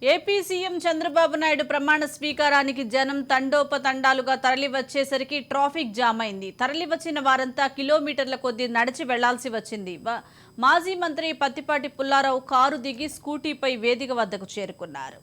AP CM Chandrababu Naidu ప్రమాణ స్వీకారానికి జనం తండోపతండాలుగా తరలివచ్చేసరికి ట్రాఫిక్ జామ్ అయింది. తరలివచ్చిన వారంతా కిలోమీటర్ల కొద్దీ నడిచి వెళ్లాల్సి వచ్చింది. మాజీ మంత్రి పత్తిపాటి పుల్లారావు కారు దిగి స్కూటీపై వేదిక వద్దకు చేరుకున్నారు.